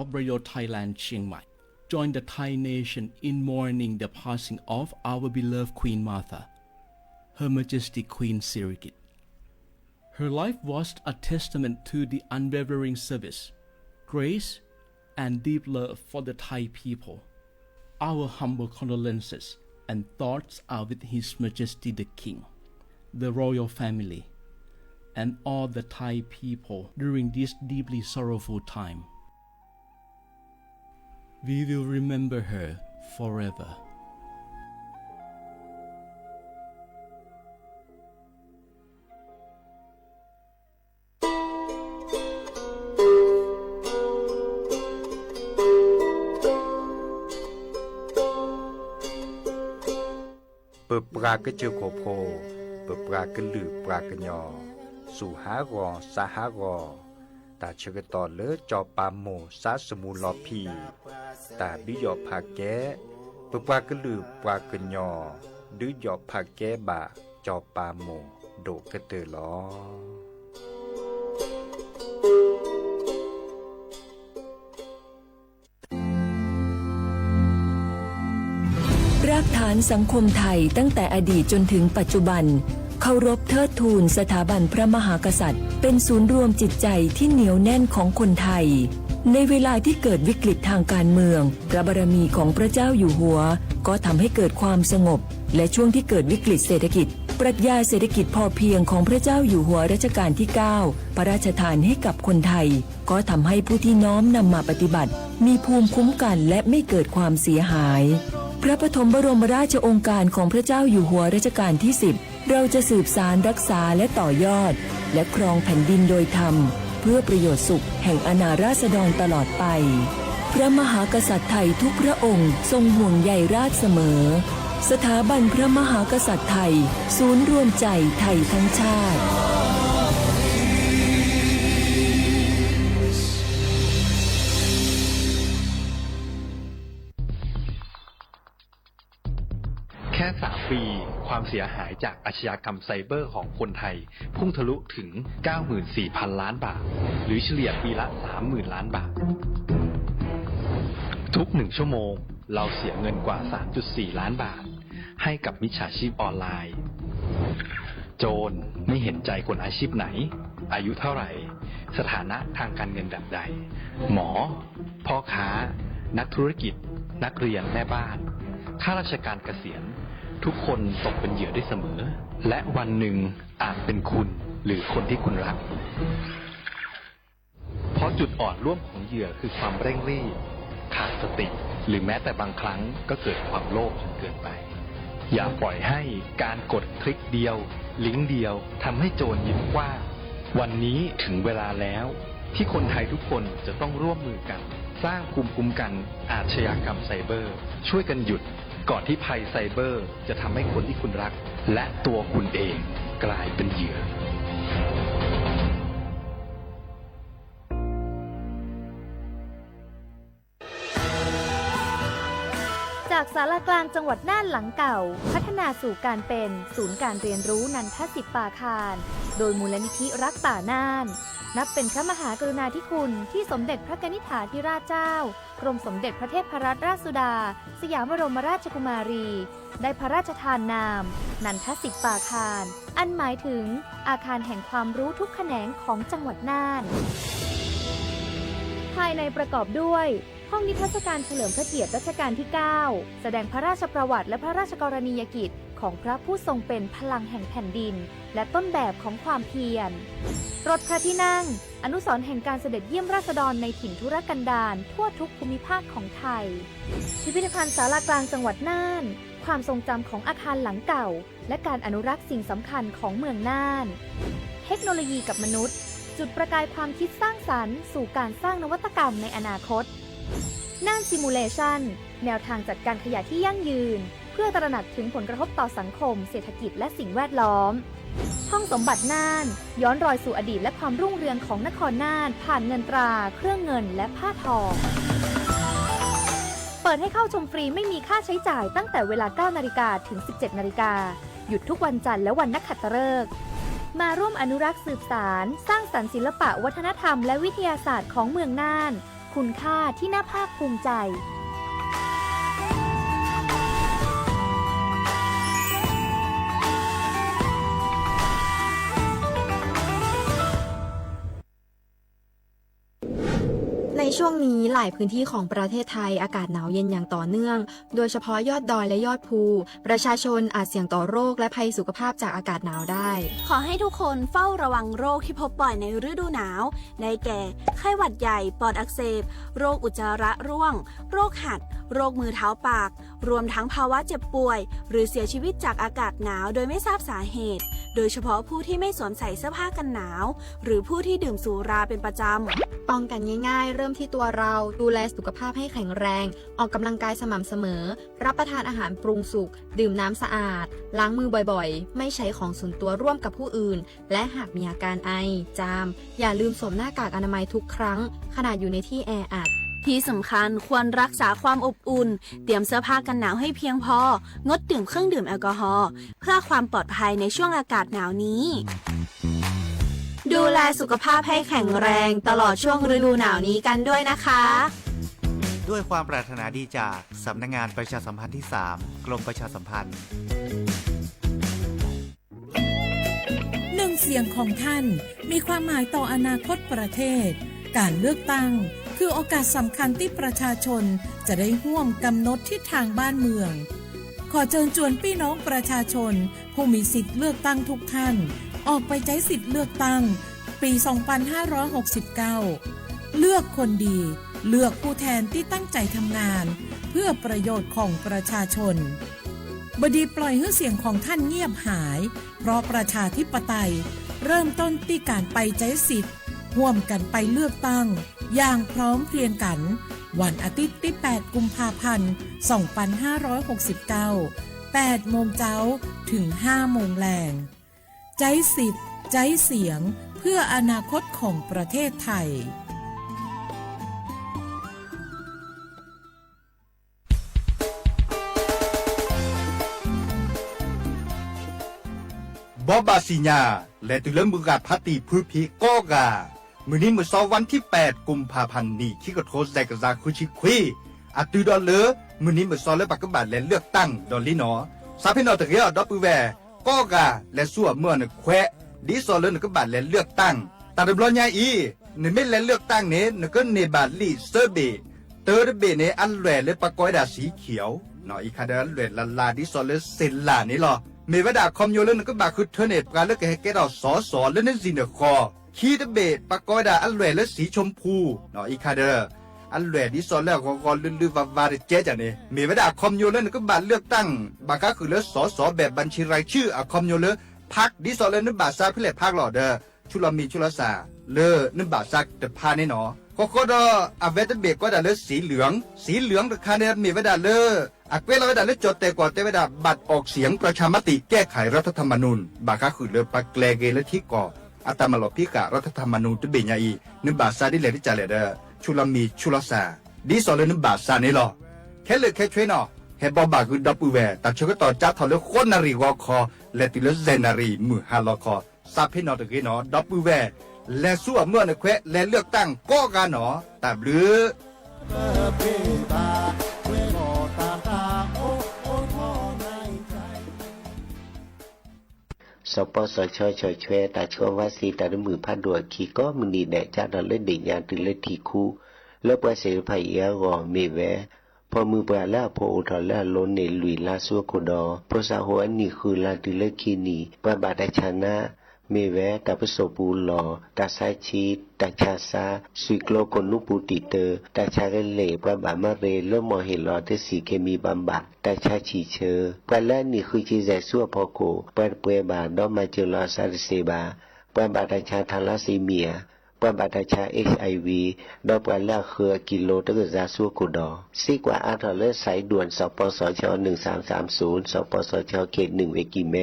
of Royal Thailand Chiang Mai joined the Thai nation in mourning the passing of our beloved Queen Martha, Her Majesty Queen Sirikit. Her life was a testament to the unwavering service, grace, and deep love for the Thai people. Our humble condolences and thoughts are with His Majesty the King, the royal family, and all the Thai people during this deeply sorrowful time. We will remember her forever. Bờ pra cái chiều cổ phô, bờ pra cái lử pra cái nhỏ, sủ há gò, sa há gò, ta chơi cái tò lỡ cho pa mồ, sa sờ mù lò pì, ta bí dọ pa ké, bờ pra cái lử pra cái nhỏ, đứa dọ pa ké bà, cho pa mồ, đổ cái từ lò. รากฐานสังคมไทยตั้งแต่อดีตจนถึงปัจจุบันเคารพเทิดทูนสถาบันพระมหากษัตริย์เป็นศูนย์รวมจิตใจที่เหนียวแน่นของคนไทยในเวลาที่เกิดวิกฤตทางการเมืองพระบารมีของพระเจ้าอยู่หัวก็ทำให้เกิดความสงบและช่วงที่เกิดวิกฤตเศรษฐกิจปรัชญาเศรษฐกิจพอเพียงของพระเจ้าอยู่หัวรัชกาลที่ 9 พระราชทานให้กับคนไทยก็ทำให้ผู้ที่น้อมนำมาปฏิบัติมีภูมิคุ้มกันและไม่เกิดความเสียหายพระปฐมบรมราชโองการของพระเจ้าอยู่หัวรัชกาลที่ 10เราจะสืบสานรักษาและต่อยอดและครองแผ่นดินโดยธรรมเพื่อประโยชน์สุขแห่งอาณาราษฎรตลอดไปพระมหากษัตริย์ไทยทุกพระองค์ทรงห่วงใยราษฎร์เสมอสถาบันพระมหากษัตริย์ไทยศูนย์รวมใจไทยทั้งชาติแค่3 ปีความเสียหายจากอาชญากรรมไซเบอร์ของคนไทยพุ่งทะลุถึง 94,000 ล้านบาทหรือเฉลี่ยปีละ 30,000 ล้านบาททุก1 ชั่วโมงเราเสียเงินกว่า 3.4 ล้านบาทให้กับมิจฉาชีพออนไลน์โจรไม่เห็นใจคนอาชีพไหนอายุเท่าไหร่สถานะทางการเงินแบบใดหมอพ่อค้านักธุรกิจนักเรียนแม่บ้านข้าราชการเกษียณทุกคนตกเป็นเหยื่อได้เสมอและวันหนึ่งอาจเป็นคุณหรือคนที่คุณรักเพราะจุดอ่อนร่วมของเหยื่อคือความเร่งรีบขาดสติหรือแม้แต่บางครั้งก็เกิดความโลภจนเกินไปอย่าปล่อยให้การกดคลิกเดียวลิงก์เดียวทำให้โจรยิ้มกว้างวันนี้ถึงเวลาแล้วที่คนไทยทุกคนจะต้องร่วมมือกันสร้างภูมิคุ้มกันอาชญากรรมไซเบอร์ช่วยกันหยุดก่อนที่ภัยไซเบอร์จะทำให้คนที่คุณรักและตัวคุณเองกลายเป็นเหยื่อจากศาลากลางจังหวัดน่านหลังเก่าพัฒนาสู่การเป็นศูนย์การเรียนรู้นันทศิษย์ปาคารโดยมูลนิธิรักป่าน่านนับเป็นพระมหากรุณาธิคุณที่สมเด็จพระกนิษฐาธิราชเจ้ากรมสมเด็จพระเทพรัตนราชสุดาสยามบรมราชกุมารีได้พระราชทานนามนันทศิษย์ปาคารอันหมายถึงอาคารแห่งความรู้ทุกแขนงของจังหวัดน่านภายในประกอบด้วยห้องนิทรรศการเฉลิมพระเกียรติรัชกาลที่ 9 แสดงพระราชประวัติและพระราชกรณียกิจของพระผู้ทรงเป็นพลังแห่งแผ่นดินและต้นแบบของความเพียรรถพระที่นั่งอนุสรณ์แห่งการเสด็จเยี่ยมราษฎรในถิ่นทุรกันดารทั่วทุกภูมิภาคของไทยพิพิธภัณฑ์ศาลากลางจังหวัดน่านความทรงจำของอาคารหลังเก่าและการอนุรักษ์สิ่งสำคัญของเมืองน่านเทคโนโลยีกับมนุษย์จุดประกายความคิดสร้างสรรค์สู่การสร้างนวัตกรรมในอนาคตน่านซิมูเลชันแนวทางจัดการขยะที่ยั่งยืนเพื่อตระหนักถึงผลกระทบต่อสังคมเศรษฐกิจและสิ่งแวดล้อมห้องสมบัติน่านย้อนรอยสู่อดีตและความรุ่งเรืองของนครน่านผ่านเงินตราเครื่องเงินและผ้าทองเปิดให้เข้าชมฟรีไม่มีค่าใช้จ่ายตั้งแต่เวลา 9 นาฬิกาถึง 17 นาฬิกาหยุดทุกวันจันทร์และวันนักขัตฤกษ์มาร่วมอนุรักษ์สืบสานสร้างสรรค์ศิลปะวัฒนธรรมและวิทยาศาสตร์ของเมืองน่าน คุณค่าที่น่าภาคภูมิใจในช่วงนี้หลายพื้นที่ของประเทศไทยอากาศหนาวเย็นอย่างต่อเนื่องโดยเฉพาะยอดดอยและยอดภูประชาชนอาจเสี่ยงต่อโรคและภัยสุขภาพจากอากาศหนาวได้ขอให้ทุกคนเฝ้าระวังโรคที่พบบ่อยในฤดูหนาวได้แก่ไข้หวัดใหญ่ปอดอักเสบโรคอุจจาระร่วงโรคหัดโรคมือเท้าปากรวมทั้งภาวะเจ็บป่วยหรือเสียชีวิตจากอากาศหนาวโดยไม่ทราบสาเหตุโดยเฉพาะผู้ที่ไม่สวมใส่เสื้อผ้ากันหนาวหรือผู้ที่ดื่มสุราเป็นประจำป้องกันง่ายๆเริ่มที่ตัวเราดูแลสุขภาพให้แข็งแรงออกกำลังกายสม่ำเสมอรับประทานอาหารปรุงสุกดื่มน้ำสะอาดล้างมือบ่อยๆไม่ใช้ของส่วนตัวร่วมกับผู้อื่นและหากมีอาการไอจามอย่าลืมสวมหน้ากากอนามัยทุกครั้งขณะอยู่ในที่แออัดที่สำคัญควรรักษาความอบอุ่นเตรียมเสื้อผ้ากันหนาวให้เพียงพองดดื่มเครื่องดื่มแอลกอฮอล์เพื่อความปลอดภัยในช่วงอากาศหนาวนี้ดูแลสุขภาพให้แข็งแรงตลอดช่วงฤดูหนาวนี้กันด้วยนะคะด้วยความปรารถนาดีจากสำนักงานประชาสัมพันธ์ที่ 3 กรมประชาสัมพันธ์หนึ่งเสียงของท่านมีความหมายต่ออนาคตประเทศการเลือกตั้งคือโอกาสสำคัญที่ประชาชนจะได้ร่วมกำหนดทิศทางบ้านเมืองขอเชิญชวนพี่น้องประชาชนผู้มีสิทธิ์เลือกตั้งทุกท่านออกไปใช้สิทธิ์เลือกตั้งปี 2569 เลือกคนดีเลือกผู้แทนที่ตั้งใจทำงานเพื่อประโยชน์ของประชาชนบดีปล่อยให้เสียงของท่านเงียบหายเพราะประชาธิปไตยเริ่มต้นที่การไปใช้สิทธิ์ร่วมกันไปเลือกตั้งอย่างพร้อมเพรียงกันวันอาทิตย์ที่ 8 กุมภาพันธ์ 2569 8 โมงเช้าถึง 5 โมงแลงใจสิทธิ์ใจเสียงเพื่ออนาคตของประเทศไทยบอบาสิญาและตุลมุกาพัติพืพีก็กามื้อนี้มื้อเช้าวันที่ 8 กุมภาพันธ์นี้ที่กระโทษใส่กระซาคุชิคุยอะตุดอเลมื้อนี้มื้อเช้าและปักกบาและเลือกตั้งดอลลีนอซาพินอตะเกียดอปุแวก็กาและสั่วเมื่อนแควดิซอเลนกบาและเลือกตั้งตาดบลอญาอีนเมและเลือกตั้งนี้นก็เนบาลีเซเบเตอร์เบเนอันแหลและปะกอยดาสีเขียวหนออีคาดาแหลลาลาดิซอเลเซลลานี่ลอเมวดาคอมโยเลนก็บาคือเทเนปกาเลกแกดอสอสอและนั่นสินคอคีดเบปะกอยดาอันแหลและสีชมพูหนออีคาดาอันแหลดิซอแล้วก็ลือวาเจจานี่เมวดาคอมโยเลนก็บาเลือกตั้งบากาคือเลสอสอแบบบัญชีรายชื่ออะคอมโยเลพักดิซอเลนบาซาเพื่อพักหล่อเดอชุลามีชุลาสาเลนบาซักแต่พานี่หนอก็ดอเวตเบก็ดาเลสีเหลืองตะคาเนี่ยมีเวดาเลอักเวลาเวดาเลจดแต่ก่อนแต่เวดาบัตรออกเสียงประชามติแก้ไขรัฐธรรมนูญบากาคือเลปักแกลเกและที่ก่ออัตมาลพิการัฐธรรมนูญตุเบญญาอีนบาซาดิเลที่จะเลเดชุลามีชุลาสาดิซอเลนบาซานี่หรอแค่เลยแค่ช่วยหนอเฮบอบาคือดับปูแวแต่ชก็ต่อจัดทอเลคนนารีวอคอและติเลเซนารีมือฮาลอคอซาพินอตะกี้หนอดับปูแวและสู้เมื่อในแควและเลือกตั้งก็กันหนอแต่หรือสปสชชช่วยแต่ชัวว่าสีแต่ละมือพัดดัวขี้ก็มือนีแดจ้าดอลเล่นเด็กยานถึงเล่นทีคู่แล้วปล่อยเสียภัยเอ๋อเมแวพอมือปลาแล้วพออุทธรแล้วล้นในลุยลาสัวโคดอเพราะสาหัวนี่คือลาถึงเล่นขี้นีปะบาดชนะเมแวตาประสบูหลอตาไซชีตาชาซาสุยโกลกนุปูติเตอตาชาเล่ปะบามาเรเริ่มมอเห็นหลอเตสีเคมีบำบัดตาชาฉีเชอปะแล้วนี่คือจีแจซัวพอโกปะเปบาดอมาเจลอซาเซบาปะบาตาชาทาลาซีเมียปะบาตาชา HIV ดอปะแล้วคือกิโลตะกะซาซัวโกดอซีกว่าอาทอเลสายด่วนสปสช1330สปสชเขต1เวกิเม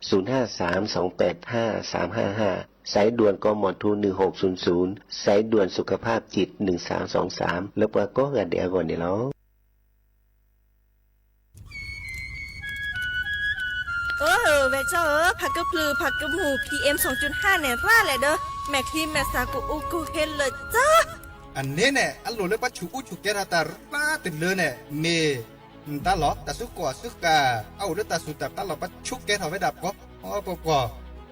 053-285-355สายด่วนกมท1600สายด่วนสุขภาพจิต1323แล้วก็กันเดี๋ยวก่อนนี่แล้วเวเจอผักกระพือผักกระหมู PM 2.5 เนี่ยร่าเลยเด้อแม่ครีมแม่สากูอูกูเห็นเลยจ้า อันนี้เนี่ยอันหลุดเลยปัจจุฉุกแกตาป้าติดเลยเนี่ยเมตาหลอกตาสุกว่าสุกาเอาเรื่องตาสุดตาหลอกปัจจุแกถอไว้ดับก็อ๋อปกว่า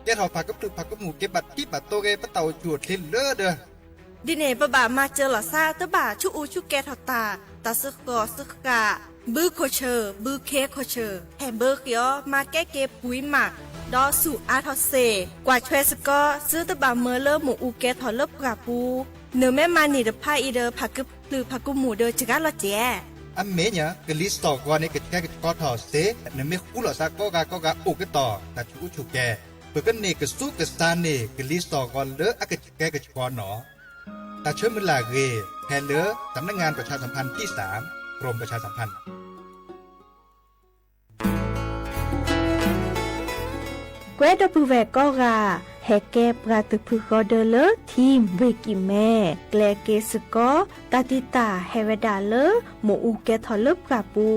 แกถอผักกับตึกผักกับหมูเก็บบัตรที่บัตรโตเกปะเต่าจวดทิ้งเลือเด้อดิเนปะบ่ามาเจอหล่อซาตะบ่าชุอูชุแกทอตาตาซึกกอซึกกาบื้อโคเชอร์บื้อเคโคเชอร์แฮมเบอร์เกียวมาแก้เก็บปุ๋ยหมักดอสู่อาทอเซกว่าช่วยสกอซื้อตะบ่าเมื่อเลิกหมูอูแกถอเลิกกราปูเนื้อแม่มาหนีเดพาอีเดอผักกึบหรือผักกุหมูเดอจิกาละเจอันเมเนี่ยกลิสตอกว่านี่ก็แค่ก็ถอเซเนื้อไม่คู่หล่อซาก็กาอุกต่อตาชุฉุกแกเปิดกันนี่ก็สู้กับซานนี่กลิสตอกว่าเลืออะก็แกก็ชอนหนอตาเชื่อมลาเกแทนเลือสำนักงานประชาสัมพันธ์ที่3กรมประชาสัมพันธ์เกวดปูแวก็กาแฮเก็บกาตึกพึกอเดเลทีมเวกิแม่แกลเกสกอตาติตาเฮเวดาเลหมออูแกทอเลบกราปู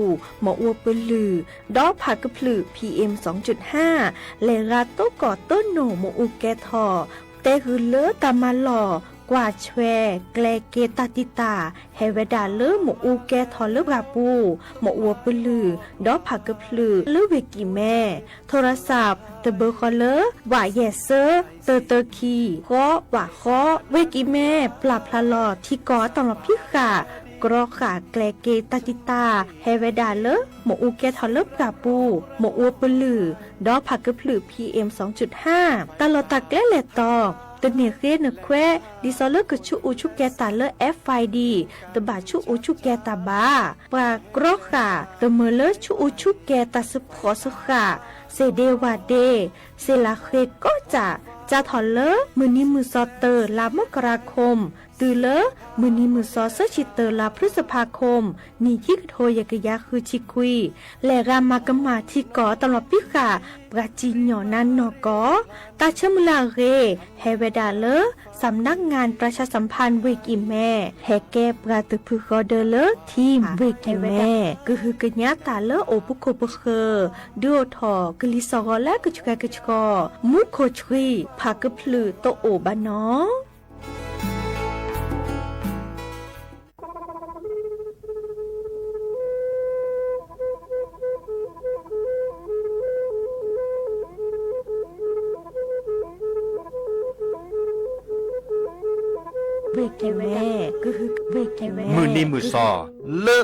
หมออัวปลือดอผักกะพลือ PM 2.5 เลราโตก่อต้นโหนหมออูแกทอแต่คือเลตามาหล่อกว่าแชแกลเกตาติตาเฮเวดาเลหมออูแกทอเลบราปูหมออัวปลือดอผักกะพลือเลเวกิแม่โทรศัพท์ตะเบอร์คอเลว่าแยเซอร์เตอคีก็ว่าข้อเวกิแม่ปรับพลาลอที่ก่อตลอดพิขากรอขาแกลเกตาติตาเฮเวดาเลหมออูแกทอเลบกาปูหมออัวปลือดอผักกะพลือ PM 2.5 ตลอดตะแกลเลตอตเนเรนแควดิซอเลกชุอูชุแกตาเล FID ตบาชุอูชุแกตาบาปากรอขาตเมเลชุอูชุแกตาสุขอสุขาเซเดวาเดเซลาเคก็จะถอนเลมือนี้มือซอเตอร์ลามกราคมตือเลมือนี้มือซอเซชิเตอร์ลาพฤษภาคมนี่ที่กโทยกยาคือชิคุยและรามากมาที่ก่อตลอดพิกาปราจีนหยอนันนอกอตาเชมลาเรเฮเวดาเลสำนักงานประชาสัมพันธ์เวกิแม่แฮแกปราตึกพึกอเดเลทีมเวกิแม่ก็คือกญาตาเลโอปุโคปเคดูทอกลิซอและกจุกกจกมุโคชรีผักกะพลือโตโอบานอเวกิแม่ก็คือเวกิแม่มือนี้มือซอเลอะ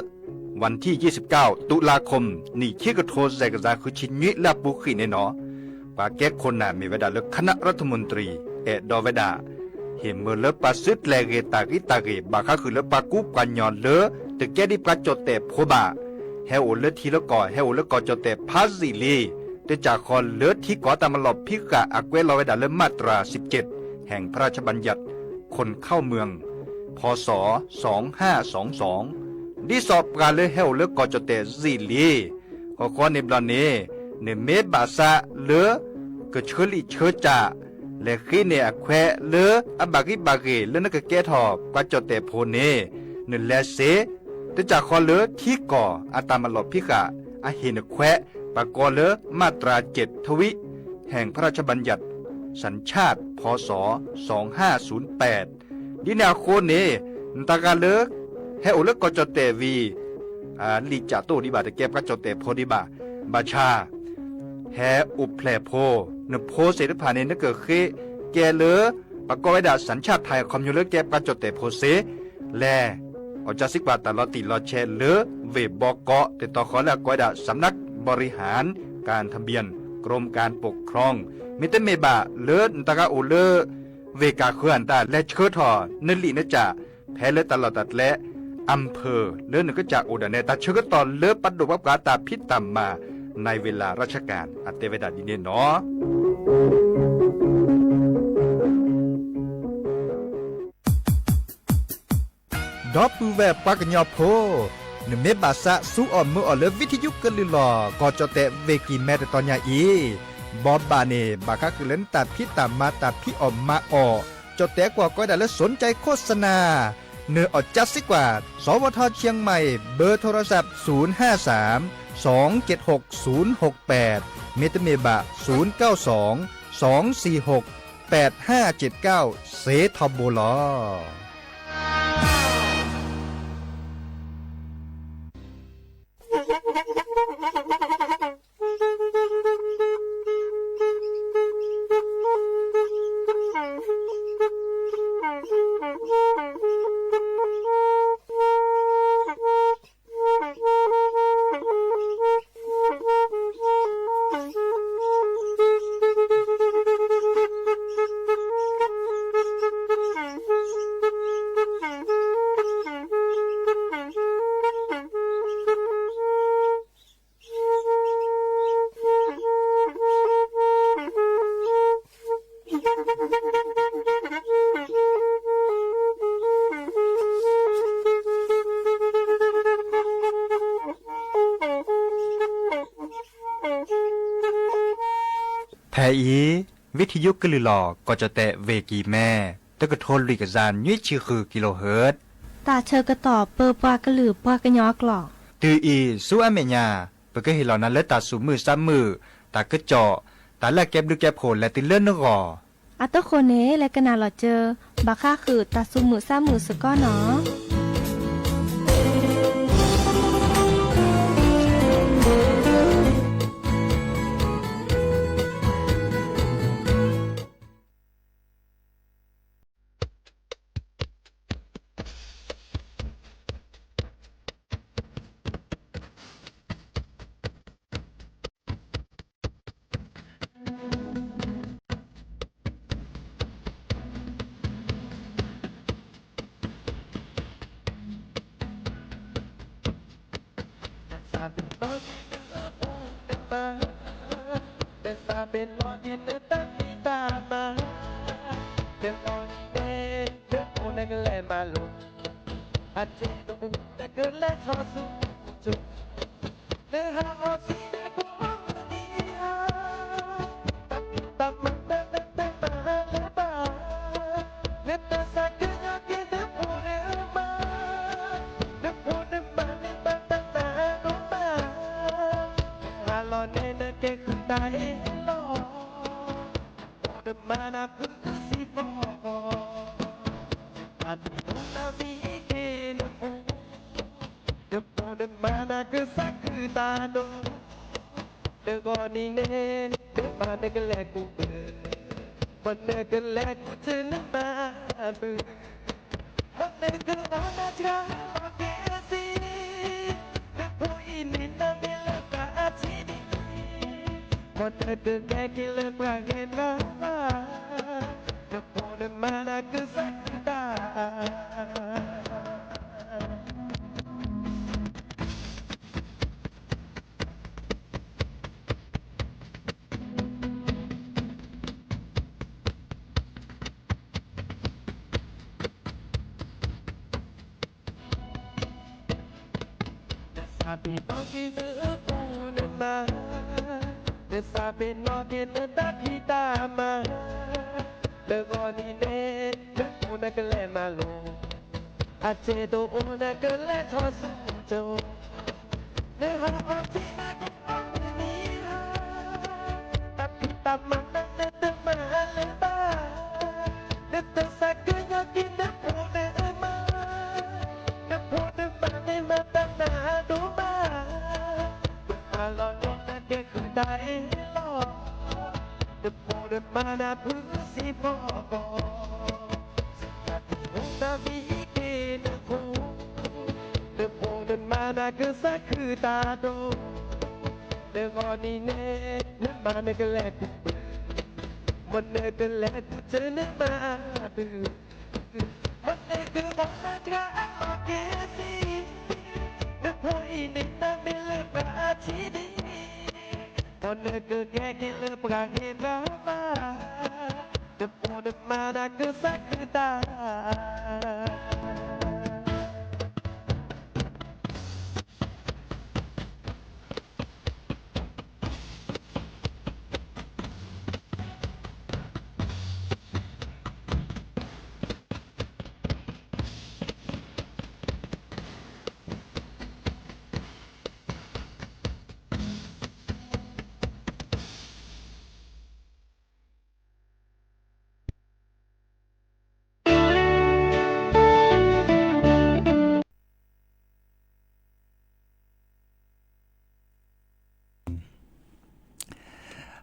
วันที่29ตุลาคมนี่ที่กระโทษใจกระจาคือชินยิและบุขีในหนอปาแก้คนน่ะมีเวลาเลือกคณะรัฐมนตรีดอเวดาเห็นเมื่อเลือกปาซึดแลเกตากิบาคาคือเลือกปากุปกันยอนเลือแต่แก้ดิปาจดแต่โพบาเฮโอเลือกทีละก่อเฮโอเลือกก่อจดแต่พาสิลีแต่จากคอนเลือกที่ก่อตามหลบพิกะอักเวลอเวดาเลือกมาตรา17แห่งพระราชบัญญัติคนเข้าเมืองพศ2522ดิสอบการเลือกเฮโอเลือกก่อจดแต่สิลีขอในบลานเนเนเมบาซาเลือกเชลิเชจ่าและขี้เนอแควเลืออบากิบาเกเลือนกแกทอบกว่าจดแต่โพเนเนแลเซแต่จากคอเลือที่ก่ออาตามหลบพิกะอาเฮนแควปากอเลือมาตรา7ทวิแห่งพระราชบัญญัติสัญชาติพศ2508ดินาโคเนตากาเลือให้โอเลือกกจดแต่วีลิจาโตดิบาตะแกบกจดแต่โพดิบาบาชาแฮอุแพลโพนโพเสรพาเนนเกิดเคแกเลอปะกอยดาสัญชาติไทยคอมยูเลแกปะจดแต่โพเสแลอจาสิกบาตลอติลอแชเลอเวบอกเกาะแต่ต่อขอและกอยดาสำนักบริหารการทะเบียนกรมการปกครองมิเตเมบาเลอตะกาโอเลอเวกาเขื่อนตาและเชิดทอนลินจ่าแพ้เลอตลอดตัดและอำเภอเลือนก็จากอุดรเนตาเชิดตอนเลือปัดดุบับกาตาพิษตามมาในเวลาราชการอัตเตเวดาดินเนเนาะดอปูแวปากญอโพเนเมบาซะสู้อ่อนมืออ่อนเลวิทยุกลือหลอกอจอแต่เวกิแม่แต่ตอนยาอีบอบบาเนบาคาคือเล่นตัดพิษตามมาตัดพิออมมาออจอแต่กว่าก็ได้และสนใจโฆษณาเนื้ออดจัดสิกว่าสวทเชียงใหม่เบอร์โทรศัพท์053276068เมตเมบะ092 246 8579เซทอมโบลอ แทอีวิทยุกลือหลอก็จะแตะเวกีแม่ตะกะโทนลิกะจานยุ้ยชื่อคือกิโลเฮิรตซ์ตาเชอกระต่อเปอปากระหลือปากระยอกหลอกตืออีสู้อเมญาเปก็เห็นเหล่านั้นและตาสูมือซ้ำมือตากระเจาะตาละแก็บดูแก็บโผล่และติเลื่อนนกออัตโคเนและกนาหลอเจอบาค่าคือตาซุมือซ้ำมือสก้อเนาะ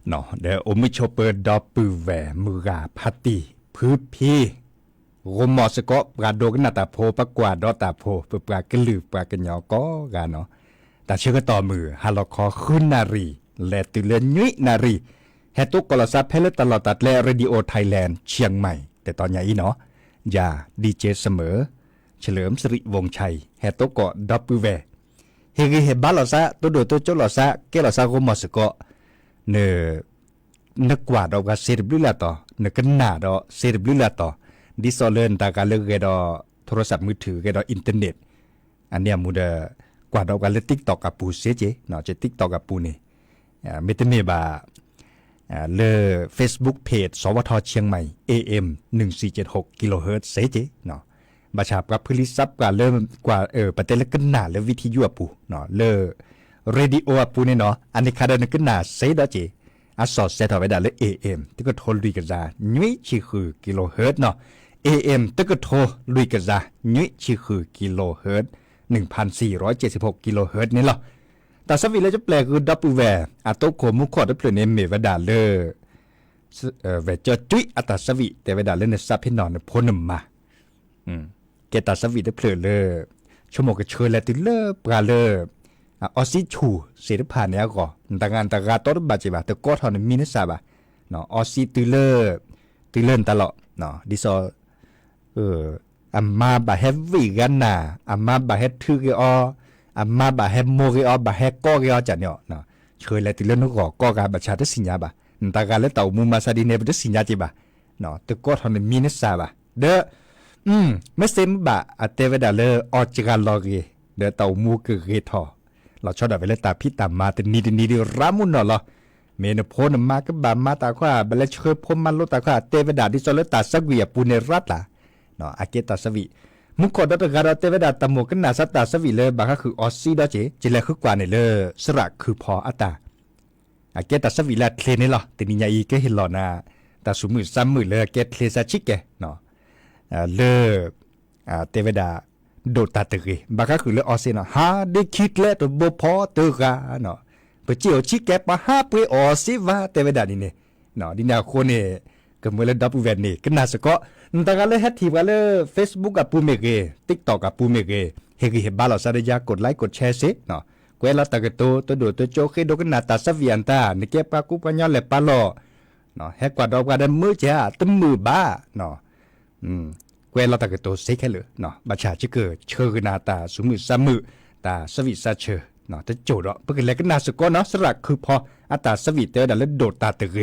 เนาะเดี๋ยวอมิโชเปิดดอปือแหวมือกาพัตติพื้พี่โรมอสก็ปราโดกนาตาโพปกว่าดอตาโพเปปรากลือปรากญอก็กาเนาะแต่เชื่อก็ต่อมือฮาลอคอขึ้นนารีและตุเลือนยุยนารีแฮตุกกลซับเพลตลอดตัดและเรดิโอไทยแลนด์เชียงใหม่แต่ตอนใหญ่เนาะอย่าดีเจเสมอเฉลิมสิริวงชัยแฮตุกก็ดอปือแหวเฮกิเฮบาลอซะตัวโดตัวโจลอซะเกลอซะโรมอสก็เนนักกว่าดอกกาเซริบลิลาต่อนักหนาดอเซริบลิลาต่อดิซอเลนตากาเลือกเกดอโทรศัพท์มือถือเกดออินเทอร์เน็ตอันเนี้ยมูดกว่าดอกกาเลติ๊กตอกกับปูเซเจเนาะจะติ๊กตอกกับปูนี่เมตเมบา เลอ Facebook Page สวทเชียงใหม่ AM 1476กิโลเฮิรตซ์เซเจเนาะบัชาปรับพลิซับกว่าเริ่มกว่าประเทศละกันหนาและวิทยุปูเนาะเลอเรดิโอปูเนี่ยเนาะอันนี้คาดกันหนาเซดเจอัสสอดเซตเอาไว้ได้เลย AM ที่ก็โทรลุยกันซายุ้ยชิคือกิโลเฮิรตซ์เนาะ AM ที่ก็โทรลุยกันซายุ้ยชิคือกิโลเฮิรตซ์1476กิโลเฮิรตซ์นี่หรอแต่สวิเลยจะแปลคือดับเบิลแวร์อัตโตโคมุขอดับเบิลเนมเมวดาเลอเวจจุยอัตสวิแต่เวดาเลนซับให้นอนพ้นมาเกตาสวิดับเบิลเลอชั่วโมงก็เชยแล้วติเลอปลาเลอออซิชูเสียผ่านเนี่ยก็ต่างงานต่างกาตัวบาดเจ็บแต่ก็ทอนมีนิสาบะเนาะออซิติเลอตลอดเนาะดิซออัมมาบะเฮฟวีกันน่ะอัมมาบะเฮทึกออัมมาบะเฮโมกอบะเฮก็กอจันเนาะเนาะเชยแล้วติเลนก็กาบะชาตสิญญาบะต่างกาแล้วเต่ามุมาซาดิเนบดสิญญาจิบะเนาะแต่ก็ทอนมีนิสาบะเด้อไม่เซมบะอเตเวดาเลออจิกาลอกีเด้อเต่ามูกเกทอเราชอบแบบเวลาตาพี่ตามมาแต่นี่รามุนเนาะเหรอเมนโพนมาก็บามาตาขวาเบลเชยพมมันโลตาขวาเตเวดาดิโซเลตาสักวีปูเนรัตล่ะเนาะอาเกตาสวีมุขดตการเตเวดาตามกันนาสตาสวีเลยบางก็คือออสซี่ดอเจจิเลคือกว่าในเลสระคือพออัตาอาเกตาสวีละเทนนี่หรอแต่นี่ยาอีก็เห็นหรอนะแต่สมือซ้ำมือเลยเกตเลซาชิกเกเนาะเลเตเวดาโดตาตะกีบางก็คือเลออสซี่เนาะฮาได้คิดแล้วตัวบ่พอตะกาเนาะเปเจียวชิกแกปะฮาเปออสซี่ว่าเตเวดานี่เนี่ยเนาะดินาโคเนี่ยก็เมื่อเลดับเวนนี่ก็น่าสก็แต่ก็เลยแฮชแท็กว่าเลย Facebook กับปูเมเก TikTok กับปูเมเกเฮกิเฮบาลอสาริยากดไลค์กดแชร์สิเนาะกวยละตะกะโตตัวโดตัวโจเคดกันนาตาสวิอันตานี่เก็บปากุปัญญาเลปาลอเนาะแฮกกว่าดอกกว่าได้มือจ้าตึมมือบ้าเนาะกวยละตะกะโตเซแค่เลยเนาะบัชาจิเกิดเชอนาตาสุมือซามือตาสวิซาเชอเนาะจะโจดเปกเลยก็น่าสก็เนาะสระคือพออัตตาสวิเตอร์ดันโดดตาตะเก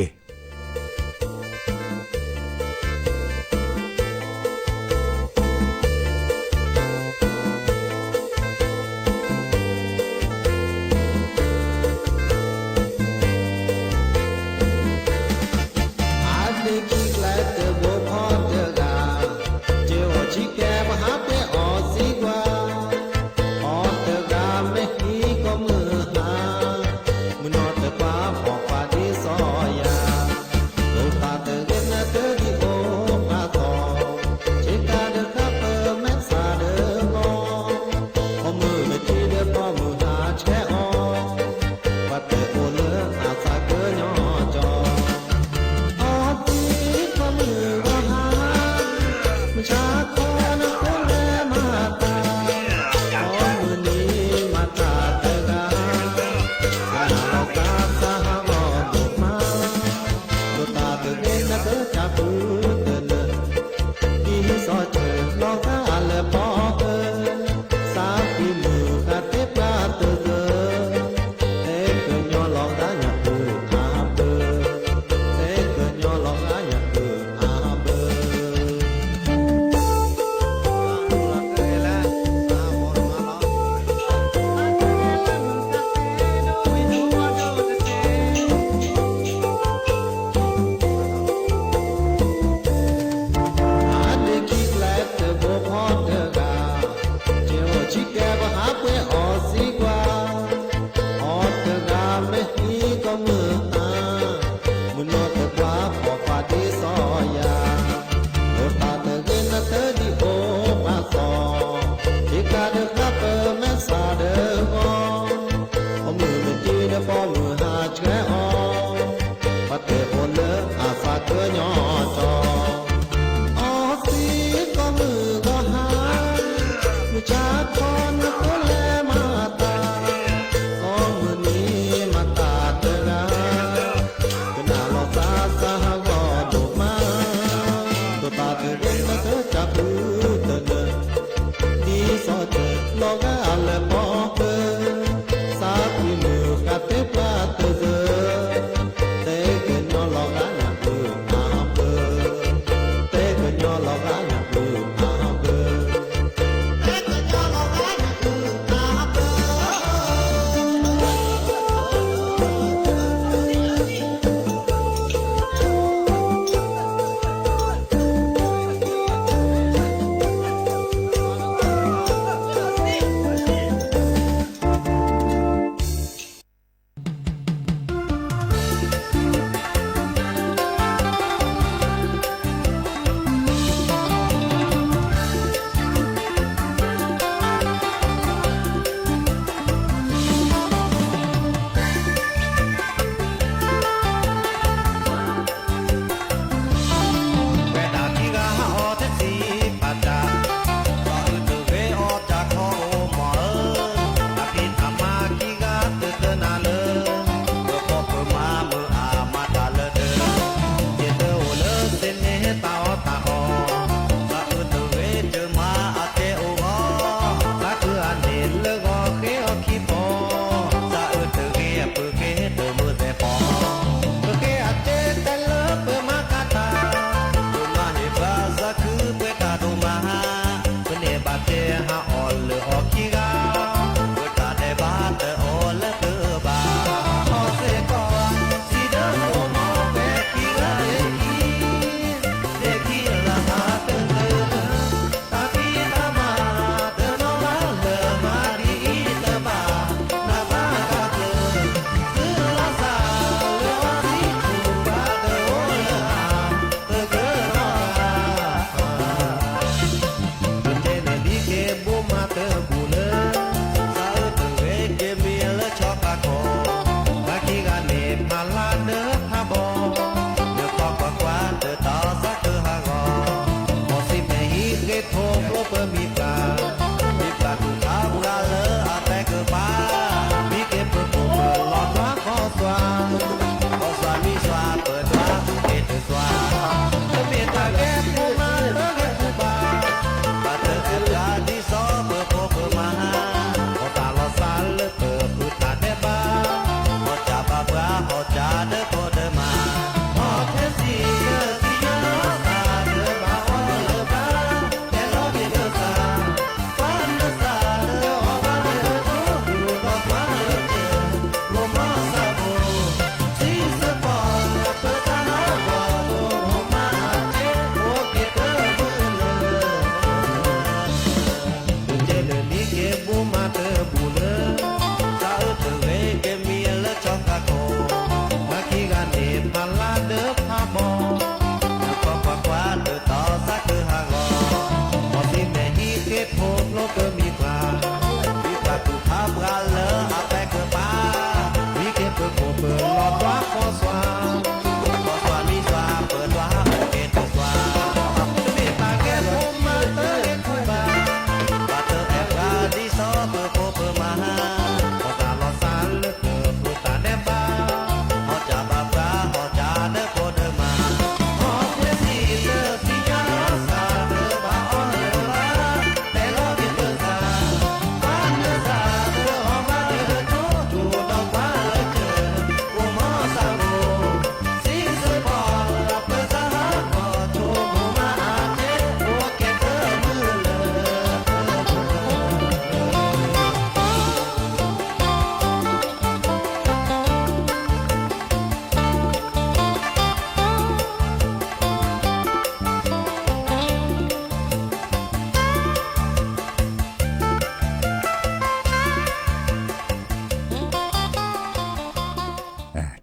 Loga alle po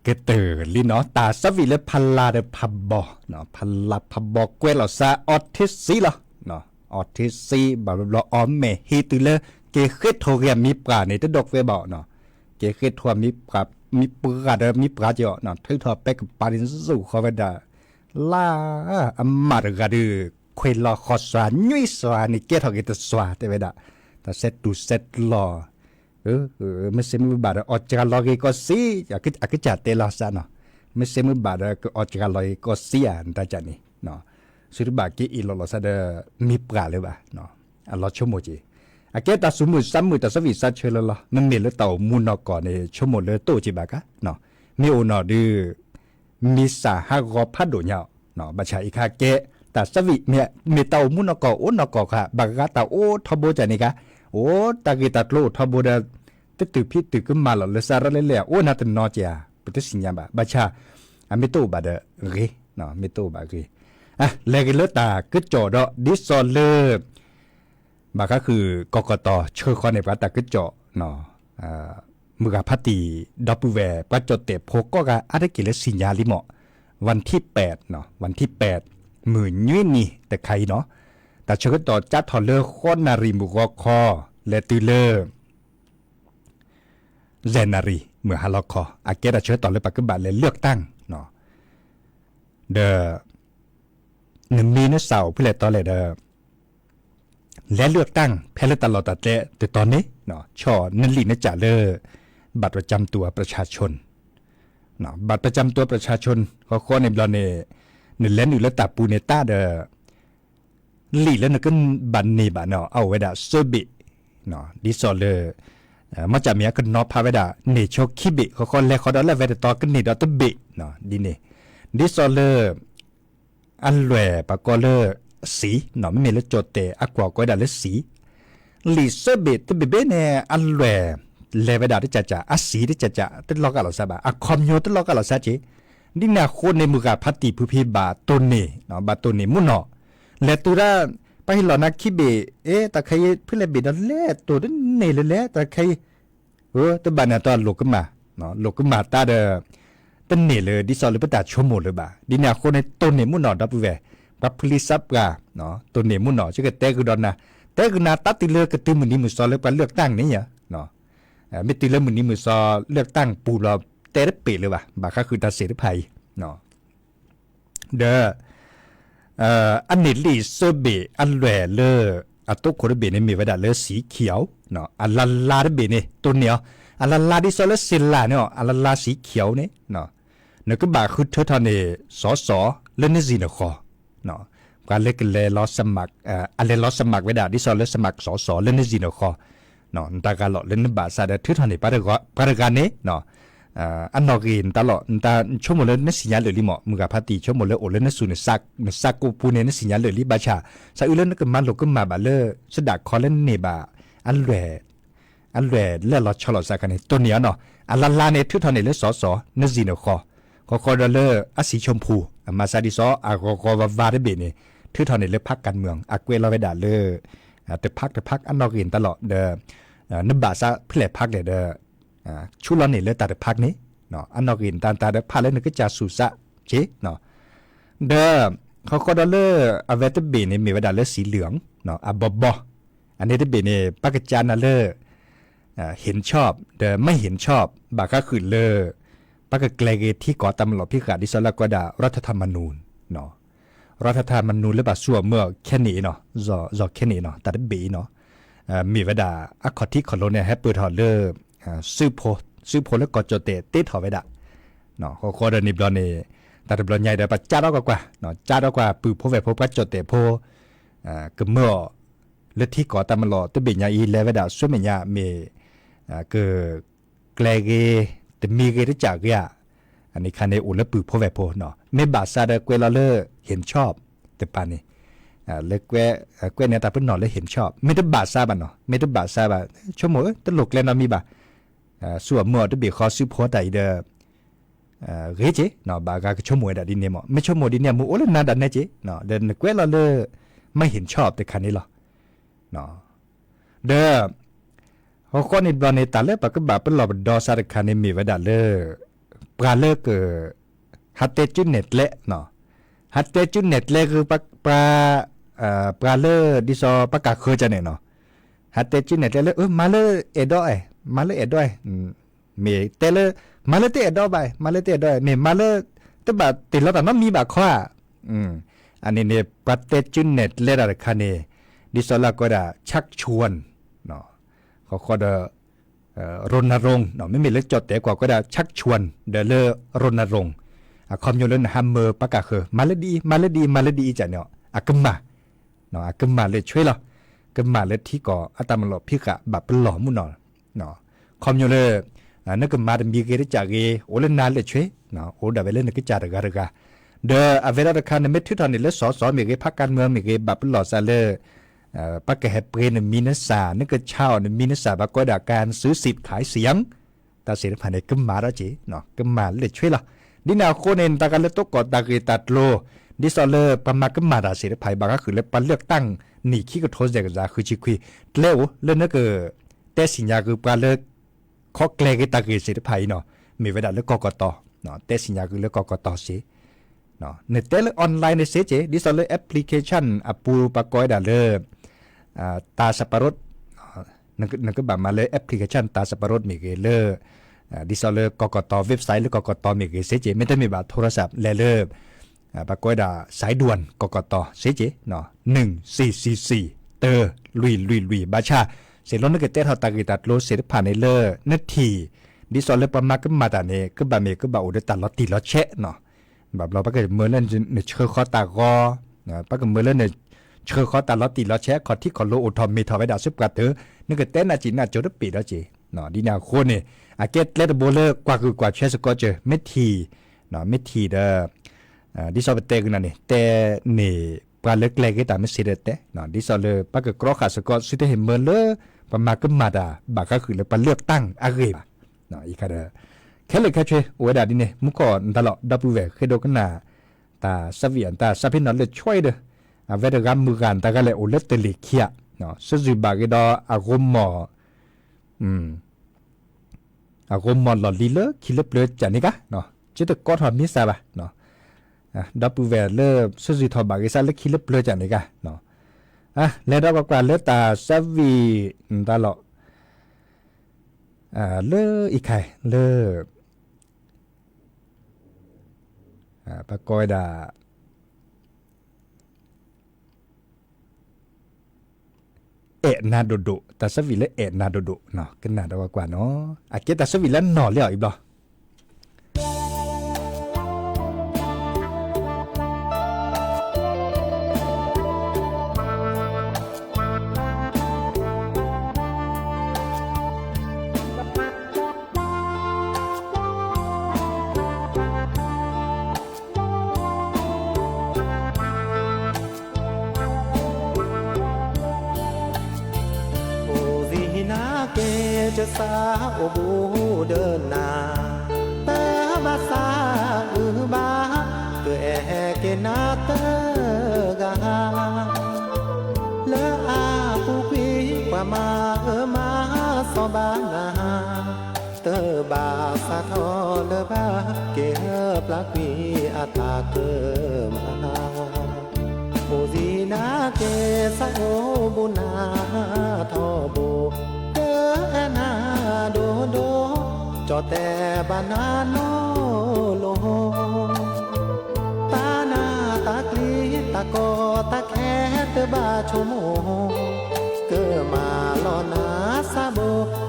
เกเตอร์ลีเนาะตาสวิเลพัลลาเดพับบอเนาะพัลลาพับบอเกวลซาออทิสซีละเนาะออทิสซีบาบลออมเมฮีตุเลเกเคโทเรียมีปราในตะดอกเวบอเนาะเกเคทัวมีปรามีปราเดมีปราเจาะเนาะทึกทอเป็กปารินสู่เขาเวดาลาอัมมาร์กาดูควยลอคอสวานุยสวานี่เกทอเกตสวาเตเวดาแต่เซตดูเซตลอไม่เสมือบาดออกจากลอยก็สีอยากจัดเตลาซะเนาะไม่เสมือบาดก็ออกจากลอยก็เสียนตาจันนี่เนาะสุดบากีอีลอซะเดมีปลาเลยบ่าเนาะอัลลอฮ์ชั่วโมจีอาเกตาสมุสามมือตาสวิสัชเชลละมันมีเลเต่ามูนก่อนในชั่วโมงเลยโตจิบากะเนาะมีโอนอดือมีสาหะกอพัดโดเนาะเนาะบัชาอีคาเกตาสวิมีเต่ามูนก่อโอนก่อค่ะบากะตาโอทบโบจันนี่กะโอ้ตากีตาโลทบโบเดตึกพี่ตึกก็มาหล่อเลยสารเลยโอ้นาตันนอเจียปฏิสิญญาบะบัชาอเมโตบาเดเรเนาะเมโตบาเรอ่ะเลกเลตาก็จอดดิซอลเลบาก็คือกกตเชื่อข้อในประตาก็จอเนาะมือพัตีดับเบิลแวร์ประจดเตะโพก็กะอาได้กิเลสิญญาลิเหมาะวันที่8เนาะวันที่8หมื่นยืนนี่แต่ใครเนาะแต่เชื่อต่อจัดทอเลอร์ข้อนาริมุกคอและตือเลอเจนารีเมื่อฮาลอคออาเกตเชื่อต่อเลยปัจจุบันเลยเลือกตั้งเนาะเดหนึ่งมีนเสาร์เพื่อต่อเลยเดและเลือกตั้งแพ้ตลอดแต่ตอนนี้เนาะช่อนั่นลีนจ่าเลอบัตรประจำตัวประชาชนเนาะบัตรประจำตัวประชาชนข้อในบลอเนหนึ่งและหนึ่งแล้วตาปูเนต้าเดลีแล้วนึกบันนี่บ้านเนาะเอาไว้ด่าเซบิเนาะดิซอลเลอมาจากเมียกันนอพาไว้ด่าเนโชคิบิเขาแลเขาดอลแล้วไว้แต่ต่อกันนี่ดอตบิเนาะดีนี่ดิซอลเลออันแหวปากอเลอสีเนาะไม่มีแล้วโจเตอักว่าก็ด่าเลสีลีเซบิตบิเบเนอันแหวเลไว้ด่าที่จะอัสีที่จะตึ้งล็อกกันหรอซะบ่าอะคอมโยตึ้งล็อกกันหรอซะจีนี่น่ะคนในมือกาพัตติผู้พิบาตัวนี้เนาะบาตัวนี้มุ่นเนาะและตัวละไปหลอนักคิเบแต่ใครเพื่อเบดเล่ตัวนั้นเนเลยแหละแต่ใครตัวบ้านตอนหลกขึ้นมาเนาะหลกขึ้นมาตาเดตันเนเลยดิซอลเลยประตาชั่วโมงเลยบ่าดิเนี่ยคนในตัวเนมุ่นเนาะดับเวรับพลิซับกาเนาะตัวเนมุ่นเนาะชื่อเตกุดอนนะเตกุนาตัดติเลกระตือมือนี้มือซอเลยไปเลือกตั้งนี่เนาะไม่ติเลมือนี้มือซอเลือกตั้งปูรอเตะเปเลยบ่าบ่าก็คือตาเสรีภัยเนาะเดอันนี้ลีเซเบอันแหวเลออัตุโครเบเนี่ยมีไว้ด่าเลอสีเขียวเนาะอัลลาเบเนี่ยตัวเนี้ยอัลลาดิโซเลซิลลาเนี่ยอัลลาสีเขียวเนี่ยเนาะนึกบ่าคือเธอทอนเนี่ยสอเล่นจีนคอเนาะการเล่นกันเลยล้อสมัครอันเล่นล้อสมัครไว้ด่าดิโซเลสมัครสอเล่นจีนคอเนาะตาการหล่อเล่นบ่าซาเดเธอทอนเนี่ยปาร์กานเนี่ยเนาะอันนอกินตลอดแต่ชั่วโมงเลยนั่นสัญญาณเลยลิหมอมือกับพัตีชั่วโมงเลยโอเลยนั่นสูนสักกูปูเนี่ยนั่นสัญญาณเลยลิบาชาสายอื่นเลยนั่นก็มาหลงก็มาบาเลอสดักคอเล่นเนบาอันแหวเล่อหลอดชลอดสักกันเนี่ยตัวเนี้ยเนาะอันลาเนี่ยทุกทอนเนี่ยเลยสอนั่นจีนคอเดเลออาสีชมพูมาซาดิซออากวาเดเบเนี่ยทุกทอนเนี่ยเลยพักการเมืองอาเกวลาเวดาเลอแต่พักอันนอกินตลอดเดนึกบาซาเพื่อพักเดชุลนี่เลยตัดพักนี้เนาะอันนอกินตาเดพาเลยนึกจะสุสะเจเนาะเดเขาก็ดอลเลอร์อเวตเบนี่มีเวดาเลสีเหลืองเนาะบออันนี้เบนี่ปากจานาเลอร์เห็นชอบเดไม่เห็นชอบบาก็คือเลอปากเกลเกที่ก่อตำรวจพิขาดิสลากวดารัฐธรรมนูญเนาะรัฐธรรมนูญหรือบาสัวเมื่อแค่นี้เนาะจอแค่นี้เนาะตัดเบเนาะมีเวดาอักขอที่ขอโลเนี่ยแฮปเปอร์ทอเลอร์ซื้อโพแล้วก็จดเตะถอไว้ด่าเนาะเขาเดินนิบลอนนี่แต่บลอนใหญ่เดี๋ยวปัจจ้าดอกกว่าเนาะจ้าดอกกว่าปืนพไว้พบก็จดเตะโพก็เมื่อเลือดที่ก่อตามมันหล่อตัวเบียร์อีเลวด่าส่วนเมียมีก็แกลเกแต่มีเกที่จากเนี่ยอันนี้คันในอุ่นแล้วปืนพไว้พเนาะไม่บาดซาเดเกวลาเลอร์เห็นชอบแต่ปานนี้เล็กแกเนี่ยแต่เพิ่นนอนแล้วเห็นชอบไม่ได้บาดซาบันเนาะไม่ได้บาดซาบันชั่วโมงตลกแล้วนะมีบ่าส่วนเมื่อตัวเบียร์เขาซื้อโพสต์ใดเด้อเฮ้ยเจ๊เนาะบางก็ชั่วโมงดินเนี่ยไม่ชั่วโมงดินเนี่ยมูโอ้แล้วนาดันเนี่ยเจ๊เนาะเดินเกวเราเลยไม่เห็นชอบแต่คันนี้หรอเนาะเด้อเขาคนในบอลในตาเล็บก็แบบเป็นหลอดดอซาร์คันนี้มีไว้ดันเลย ปลาเลเกฮัตเตจุนเน็ตเละเนาะฮัตเตจุนเน็ตเละคือปลาเลดิซอปากาเคยจะเนี่ยเนาะฮัตเตจุนเน็ตเละมาเลเอดอยมาเลเอดอยเมเตเลมาเลเตเอดอยไปมาเลเตเอดอยเมมาเลแต่บาติดแล้วแต่น้องมีบาข้ออันนี้เนี่ยปาเตจุนเน็ตเละอะไรคันเนี่ยดิซอลาก็ได้ชักชวนเนาะเขาก็ได้รณรงค์เนาะไม่มีเรื่องจดแต่กว่าก็ได้ชักชวนเดลเลอรณรงค์คอมยูเลนฮัมเมอร์ปากาคือมาเลดีจ้ะเนาะกึมมาเนาะกึมมาเลยช่วยเรากึมมาเลยที่ก่ออัตมันหลบพิกะแบบเป็นหล่อมุ่นเนาะคอมยูเลนึกกึมมาเดมีเกลิจากเอโอเลนนาเลยช่วยเนาะโอดาเวเลนนึกจ่าระกะเดออเวลาเดคันเมทุตอนนี้เลยสอมีเกพักการเมืองมีเกแบบเป็นหล่อซาเลปากแห่เปรนมีนัสสานึกก็เช่ามีนัสสาบก็ด่าการซื้อสิทธิ์ขายเสียงตาเสียผ่านในกึมมาแล้วจีเนาะกึมมาเลยช่วยละดินาโคเนนตากันเลยตกกอดตาเกตัดโลดิซอเลประมาณกึมมาดาเสียผ่านบางก็คือเลยปันเลือกตั้งหนีขี้กระโทษเด็กจ้าคือชิคุยเลี้ยวเรื่องนั้นก็แต่สิญญาคือปันเลือกข้อแกลกตาเกเสียผ่านเนาะมีเวลาเลือกกกตเนาะแต่สิญญาคือเลือกกกตเสียเนาะในแต่ละออนไลน์ในเสียเจดิซอเลแอปพลิเคชันอปูปากอยดาเลตาสับปะรดนั่นก็แบบมาเลยแอปพลิเคชันตาสับปะรดมีเกลเลอร์ดิซอเลอร์กกตเว็บไซต์หรือกกตมีเกเสจไม่ได้มีบัตรโทรศัพท์เลเลอร์ปรากฏสายด่วนกกตเสจเนาะ1444เตอร์ลุยบาชาเสร็จแล้วนึกเตะเท่าตากิตัดโลเสร็จผ่านในเลอร์นาทีดิซอเลอร์ประมาณก็มาแต่เนี่ยก็แบบเมก็แบบอุดตัดลอตีลอเชะเนาะแบบเราปรากฏเมื่อเล่นเนี่ยเชื่อข้อตากอปรากฏเมื่อเล่นเนี่ยเชื่อเขาแต่ละตีละแชะขอที่ขอโลอุทอมมีทอไว้ดาวซุปกระเตอนึกเต้นอาจีน่าจดปีแล้วจีเนาะดีนาโคเนี่ยอาเกตเลดโบเลอร์กว่าคือกว่าเชสก็เจอเมทีเนาะเมทีเด้อดิซอเปเตกันนี่แต่เนี่ยปลาเล็กๆก็แต่ไม่เสียเด้เนาะดิซอเลอปากกรอกขาสก็สุดที่เห็นเมื่อเลอประมาณก็มาดาบากก็คือเลยปลาเลือกตั้งอะไรเนาะอีกค่ะแค่เลยแค่ช่วยโอ้ยดาดิเนี่ยมุกก่อนตลอดดับเบิลเวเคยดูกันน่ะตาสวีอันตาซาพินนเลยช่วยเด้อเวลาการมือกันแต่ก็เลยอุลตเลิกเขียเนาะสุดบางทีเราอารมณ์อารมณ์หลอดลีเลอคิดเล็บเลยจันนี่กะเนาะจะต้องกอดหอมมิสาบะเนาะดับเบิลเวลเลอสุดทอบางทีซาเล็กคิดเล็บเลยจันนี่กะเนาะแล้วเราก็กว่าเลตาซาวีตลอดเลออีกใครเลอปะกอยดานาโดโดแต่สวิเลนาโดโดเนาะกันนาดกว่าเนาะอาเกแต่สวิเลนอเลี้ยวอีกบ่จะสาโอบูเดินนาเตอบาสาบาเกอเกนาเตกาเลออาผู้คุยกว่ามามาสอบานาเตอบาสาทอเลบาเกปลักวีอาตาเกมาโอซีนาเกสาโอบุนาทอบูนาโดโดจอแต่บานาโนโลตานาตากลีตากอตาแคเตบาชโมเกิดมาลอนาซาโบ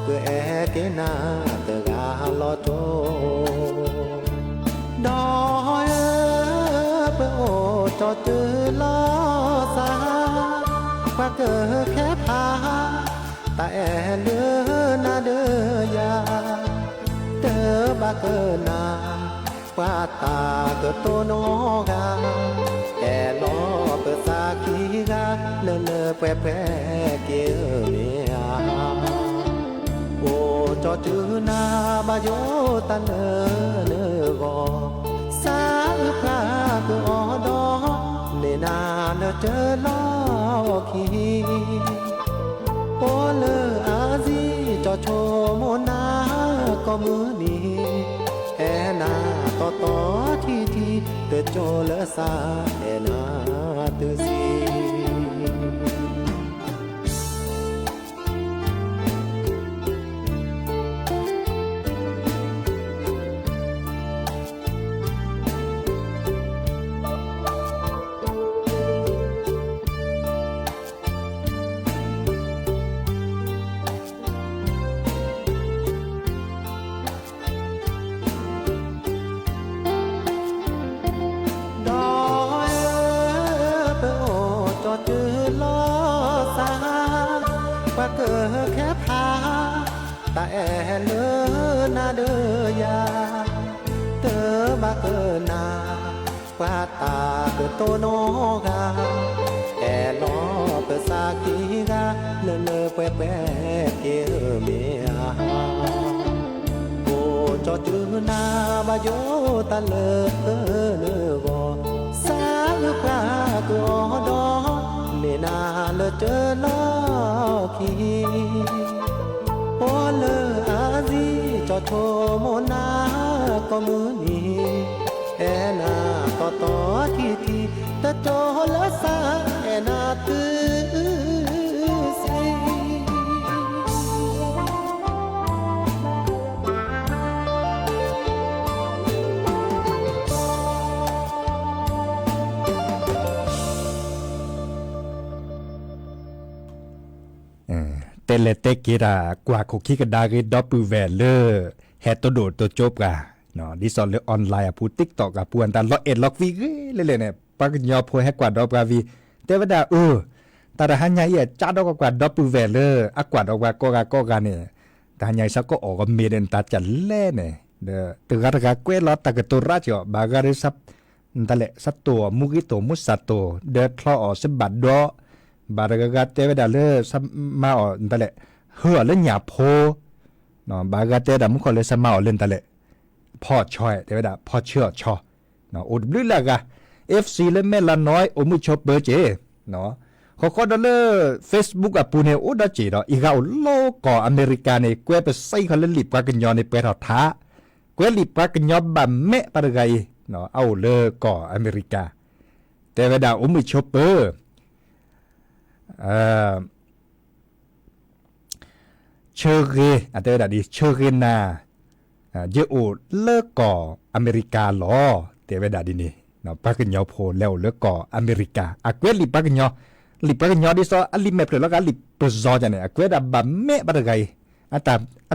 เกิดเกนาเตกาลอโตดอยเปโอจอเจอลอซาปะเกิดแค่พาตาเลือนาเดยาเตอบาเกนาปาตาเกิดโตโนกาแกลอเปิดสาคีกาเลเลแปรแปรเกเมียโอจอจือนาบาโยตันเนกอสาพระเกออดอเนนาเนเจอลอคีโอเลออาซีจอโชโมนาก็มือนี้ แอนาต่อที่เตอโจเลซาแอนาเตอซีเกิดแค่พาตาแอเลอนาเดอยาเตอบาเกินนาว่าตาเกิดโตโนกาแอลอเปิดสากีกาเนแปะเกเมียโอจอจือนาบาโยตาเลอกอสาลปลาก็ดอเมนาเลเจอลอคีโอเลอาซีจอโชโมนาก็มือนี้แอนาต่อที่ตะโจละสาแอนาตือซีเตเลเตกิรากว่าคุคิกดากิดอปูแวเลอร์แฮตโดตัวจบกะเนาะดิซอนเลออนไลน์พูติ๊กตอกกับปวนตาล็อกเอ็ดล็อกวีเลยเนี่ยปักยอพวยให้กว่าดอกาวีเทวดาตาหันใหญ่จ้าดอกกว่าดอปูแวเลอร์อักกว่าดอกว่าก็กันเนี่ยตาหันใหญ่สักก็ออกเมเดนตาจันเล่เนี่ยเด้อตึกกะเกวลอตะกตัวราชบาการิซับตะเลสัตตัวมุกิโตมุสัตโตเดอทลอสบัดดอบาร์กาเตวดาเลอสมาอตะเลเหือเล่นหยาโพเนาะบากาเตดามุคอเลสมาอเล่นตะเลพ่อช่อยเตวดาพ่อเชื่อชอเนาะอุดบลิลากะ FC เลเมลาน้อยโอมุชอเบเจเนาะขอดอลเลอร์ Facebook อ่ะปูเนโอดาจิดออีกาโลกออเมริกาในเกวไปใส่เขาเล่นลิบกว่ากันยอในเปรอท้าเกวลิบกว่ากันยอบัมเมะปะไกเนาะเอาเลอกออเมริกาเตวดาโอมุชอเปอร์เชเกอันเตอร์ดาดีเชเกนาเยโอเลิกก่ออเมริกาหรอเตเวดาดีนี่เนาะปักยอโพแล้วเลิกก่ออเมริกาอะเกวลิปักยอดิซออลิเมเพลแล้วก็ลิปซอจันเนี่ยอะเกวดาบัมเมะบะไกอะต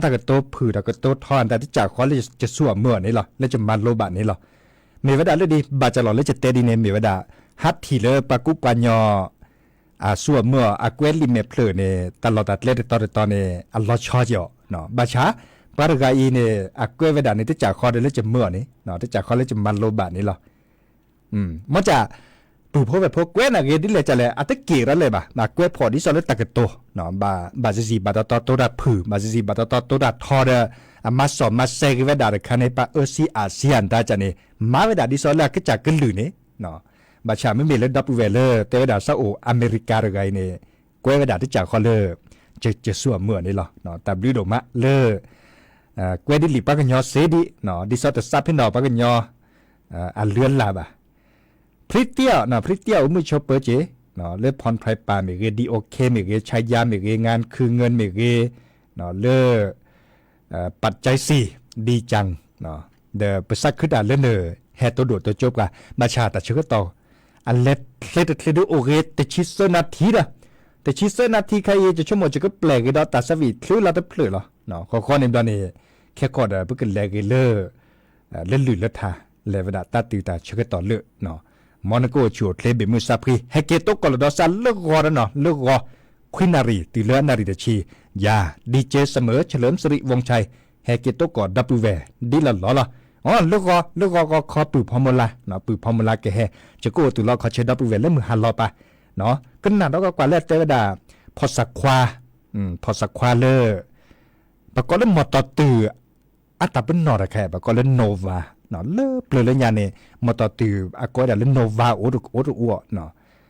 าก็โตผือตาก็โตทอนแต่ที่จากขอเลยจะสั่วเมื่อนี่หรอแล้วจะมันโลบะนี่หรอเมเวดาเลยดีบาจะหล่อเลยจะเตดีเนเมเวดาฮัตทีเลปากุปัญญอส่วนเมื่ออากเวลิเมเพลเนี่ยตลอดตัดเล็ดตอนเนี่ยอัลลอฮ์ชอจเนาะบาชาปาร์กาอีเนี่ยอากเวเวดาเนี่ยที่จากคอเดลจะเมื่อนี่เนาะที่จากคอเลจะมันโลบะนี่หรอมันจะปูพบแบบพวกเกวน่ะเกดิเลยจะเลยอัตเกียร์เลยบ่ะมาเกวพอที่สอนเลยตะกโตเนาะบาซีบาตอตัวดับผือบาซีบาตอตัวดับทอเดมาสอนมาเซกเวดาเดคันในปาซีอาเซียนตาจันเนี่ยมาเวดาที่สอนเลยก็จากกันลือเนี่ยเนาะบาชาไม่มีเล่นดับเวลเลอร์เตวดาซาอุอเมริกาอะไรเนี่ยกวยเวดาที่จากคอเลอร์จะส่วนเมื่อนี่หรอเนาะแต่บลิโดมาเลอกวยดิลิปักยอเซดิเนาะดิซอตซับพี่น้องปักยออันเลื่อนลาบะพริเตียเนาะพริเตียอุ้มชอปเปอร์เจเนาะเลือพรไพรปาเมเกดีโอเคเมเกชายาเมเกงานคือเงินเมเกเนาะเลือปัจจัย4ดีจังเนาะเดอประสักขึ้นด่าเลื่อนเนอแฮตัวโดดตัวจบกะมาชาแต่ชื่อก็ต่ออันเล็ดดูโอเคแต่ชิสนาทีละแต่ชิสนาทีใครจะชั่วโมงจะก็แปลกอีดอตัดสวีทคลื่นเราจะเปลือยหรอเนาะข้อในตอนนี้แค่ก่อนเพื่อกันแลกเลอเล่นหลุดเลือดทาเลวดาตัดตีตาชื่อก็ต่อเลือเนาะมอนาโกชัวเทเลเบมุซาพรีเฮเกโตกอลดอซันเลือกรอเนาะเลือกรอควินารีตีเลือนารีเดชียาดีเจเสมอเฉลิมสิริวงชัยเฮเกโตกอดับเบิลเวดีละล้อละอ๋อเลือกก็ขอปืนพอมลาเนาะปืนพอมลาแกเฮจะกูตุลอขอเชดับเบิลเวแล้วมือหันรอปะเนาะก็น่าแล้วก็กว่าแลเตวดาพอสักควาพอสักควาเลอปะก็เล่นมอตอตืออัตตาเป็นนอระแค่ปะก็เล่นโนวาเนาะเลิกเปลือยยาเนี่ยมอตอตืออะก็ได้เล่นโนวาโอรุอ้วเนาะ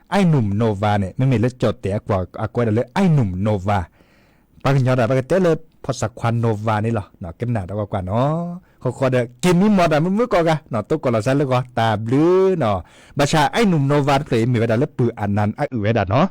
ไอหนุ่มโนวาเนี่ยไม่มีเล่นจอดแต่กว่าอะก็ได้เล่นไอหนุ่มโนวาปะกันยอดปะกันเตเล พอสักควันโนวานี่หรอเนาะเก็บหนาดกว่าเนาะขอเด้อกินนี่หมดอ่ะมื้อก่อนกะเนาะตกก่อนละซันแล้วก็ตาบลือเนาะบัชาไอ้หนุ่มโนวาเพลมีเวดาแล้วปืออันนั้นไอ้อือเวดาเนาะ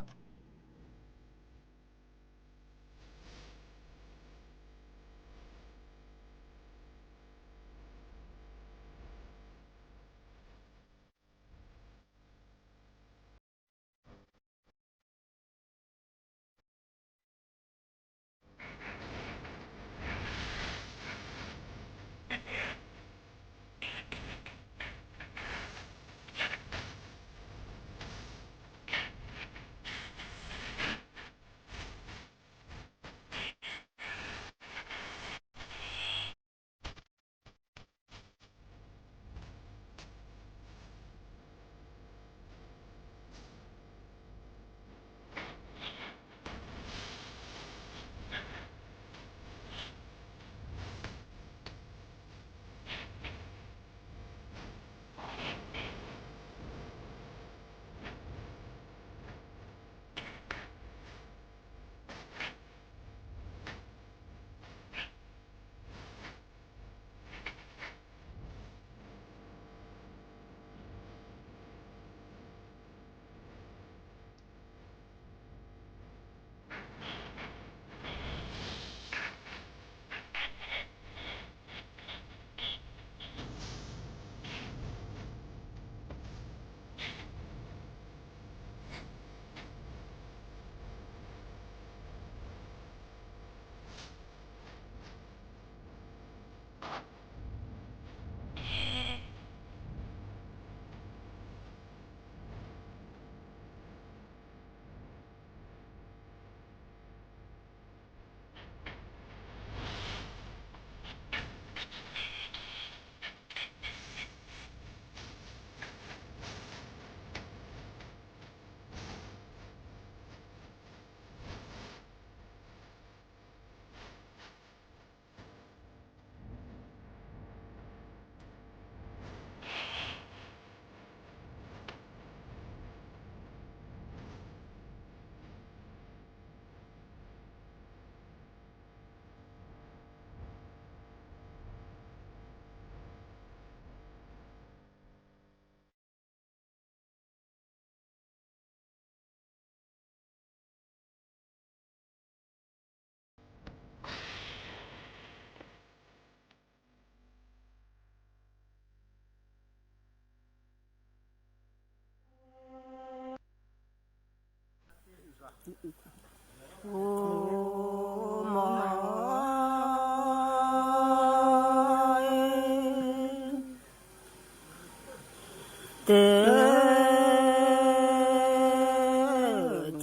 เต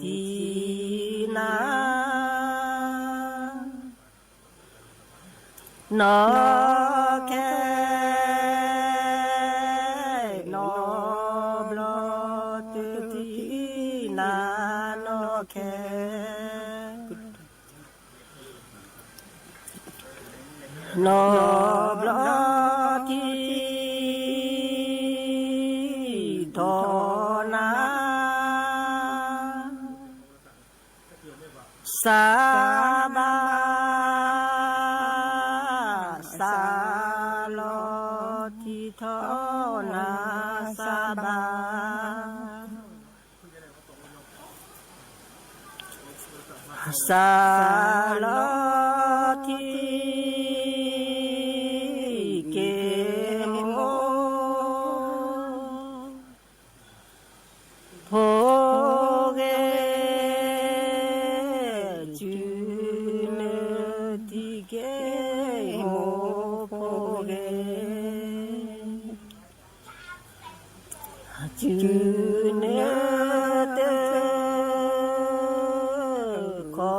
จีนาเนาะแค่เนาะบลอเตจีนาเนาะแค่เนาะบลอที่ทอนาสาบาสาลอที่ทอนาสาบาสาลอที่เกมโอโพเกจูเนติเกโมโพเกจูเนเตคอ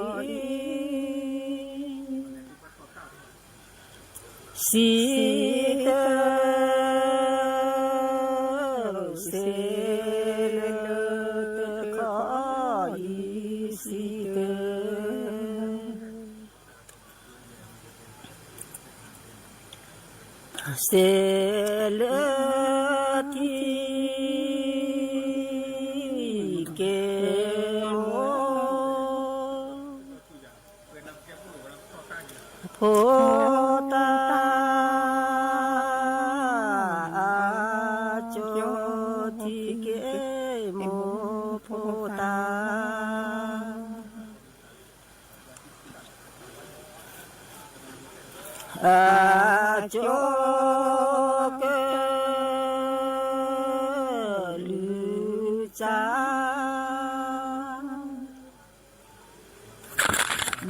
ยสีเตเซเลเตคอยสีเตเซเลทีเกโม โพตาโจทิเกโมโพตาโจเกลือจา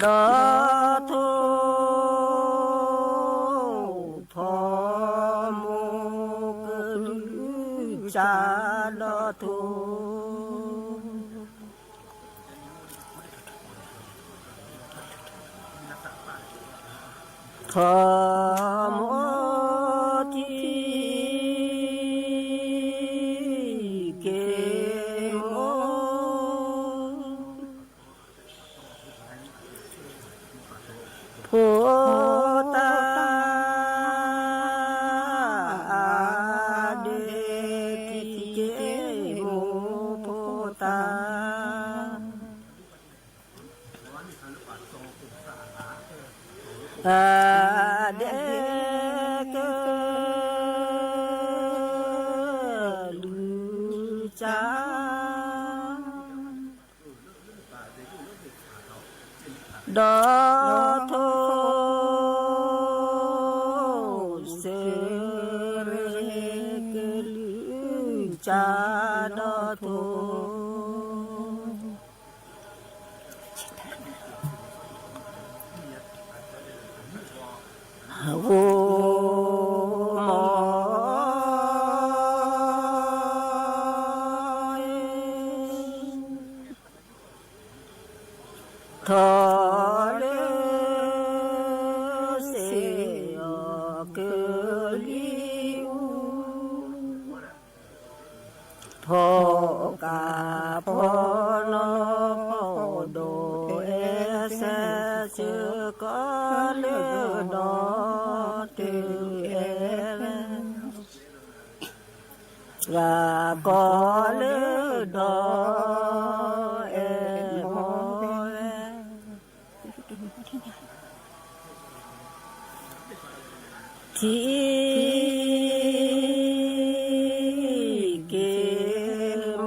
ดอโทพอโมกลือจาดอโทขอโมทีเกโมโพตาเดกิเกโมโพตาเดกลือจาดอโทเสเรกลือจาดอโทโอมทอเลเสยเกลิวทอกาพอนพอโดเอเสเจกเลดอเตเอลากอเลดอเอโมทีเกโม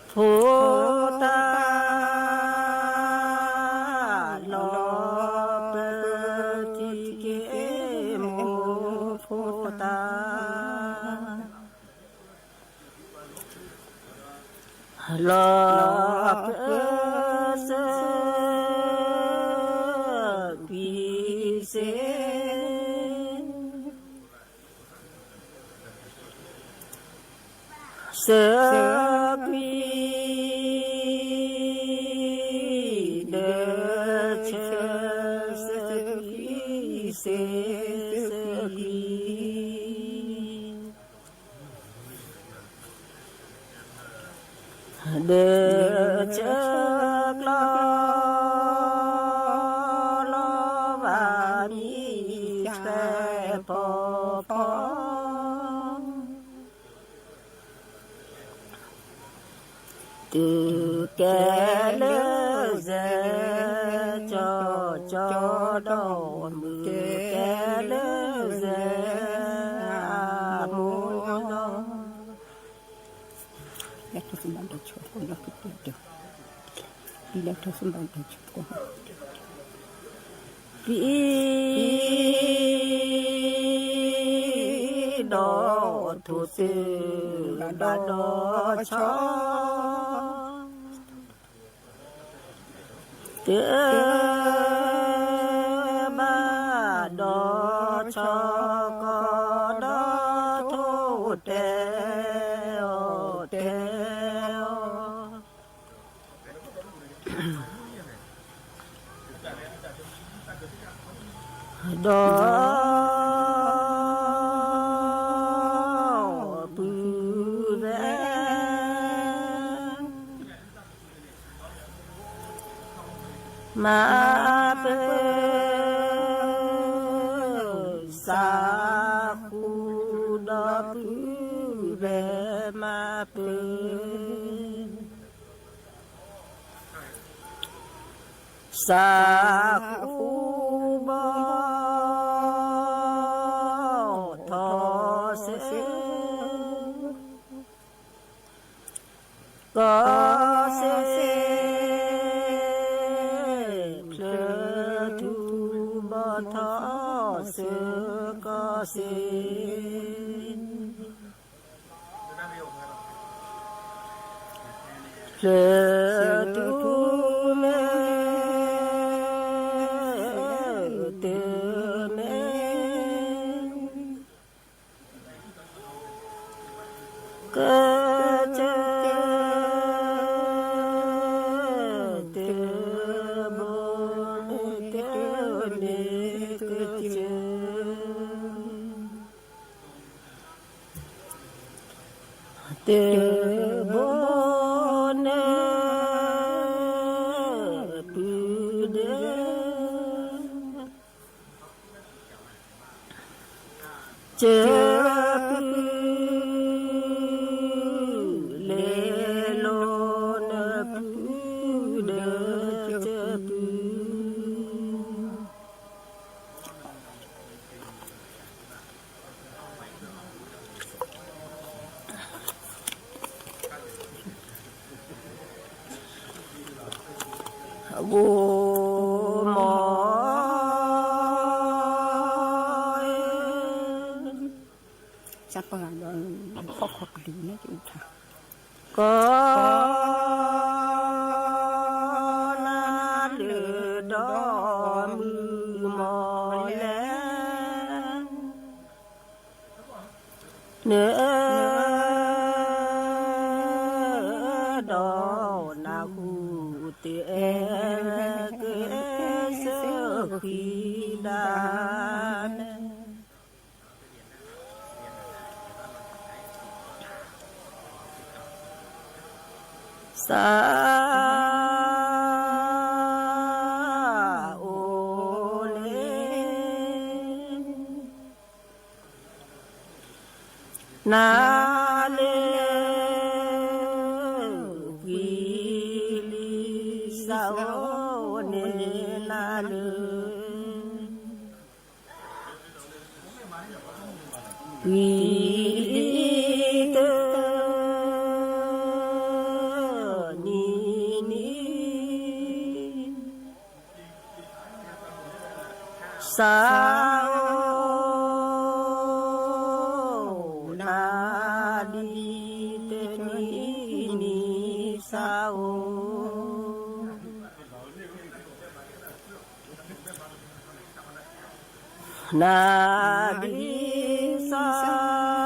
โพตาลอเปติเกโมโพตาลอเปเสปีเสเสกีเดเชเสกีเสกีเดเชกลอลอบามีแค่พอพอตือแกเลเจจอจอดอมือแกเลเจอามูดอและทุกสิ่งที่ชอบคนรักทุกตัวดีและทุกสิ่งที่ชอบคนปีดอทุสิดอดอชอเตบาดอชอกอดอทุเตโอเตโอดอปูเวมาเปสาคูดอปูเวมาเป สาคูบอทอเสก็เสเพลทูบอทอเสก็เสเพลทูเมเตเมกเจเตโบเตเมกเจเตโบเนปูเดเจปูเลโลนปูเดเจปูโวหมอจะเปิดข้อขอบดีนะจุ๊ค่ะก็ลาเลือดอมือหมอแล้วเนื้อดอนาหูเตเอเกเสขีดานสาโอเลนาเลวิลิสาวเนนาเลวิลิเตสาวนาดีเตนีสาวนาดีสาว